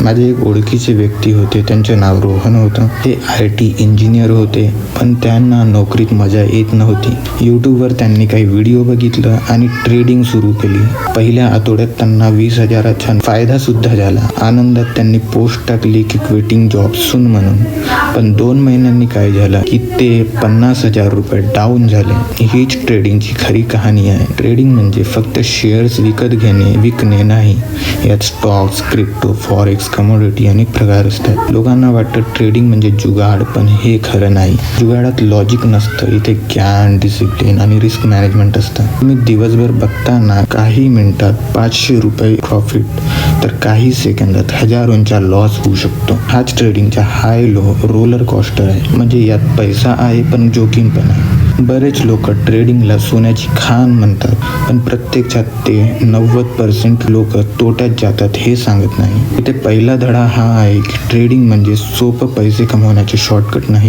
माझे एक ओळखीचे व्यक्ती होते, त्यांचे नाव रोहन होतं. ते IT इंजिनियर होते, पण त्यांना नोकरीत मजा येत नव्हती. यूट्यूबवर त्यांनी काही व्हिडिओ बघितलं आणि ट्रेडिंग सुरू केली. पहिल्या आठवड्यात त्यांना 20,000चा फायदा सुद्धा झाला. आनंदात त्यांनी पोस्ट टाकली की क्विटिंग जॉब सून म्हणून. पण 2 महिन्यांनी काय झालं की ते 50,000 रुपये डाऊन झाले. हीच ट्रेडिंगची खरी कहाणी आहे. ट्रेडिंग म्हणजे फक्त शेअर्स विकत घेणे विकणे नाही. यात स्टॉक्स, क्रिप्टो, फॉरेक्स, कमोडिटी अनेक प्रकार असतात. लोकांना वाटतं ट्रेडिंग म्हणजे जुगाड, पण हे खरं नाही. जुगाडात लॉजिक नसतं. इथे ज्ञान, डिसिप्लिन आणि रिस्क मॅनेजमेंट असतं. तुम्ही दिवसभर बघताना काही मिनिटात 500 रुपये प्रॉफिट तर काही सेकंदात हजारोंचा लॉस होऊ शकतो. हाच ट्रेडिंगचा हाय लो रोलर कोस्टर आहे. म्हणजे यात पैसा आहे पण जोखीम पण आहे. बरेच लोक ट्रेडिंगला सोन्याची खाण म्हणतात, पण प्रत्यक्षात ते 90% लोक तोट्यात जातात हे सांगत नाही. इथे पहिला धडा हा आहे की ट्रेडिंग म्हणजे सोपं पैसे कमवण्याचे शॉर्टकट नाही.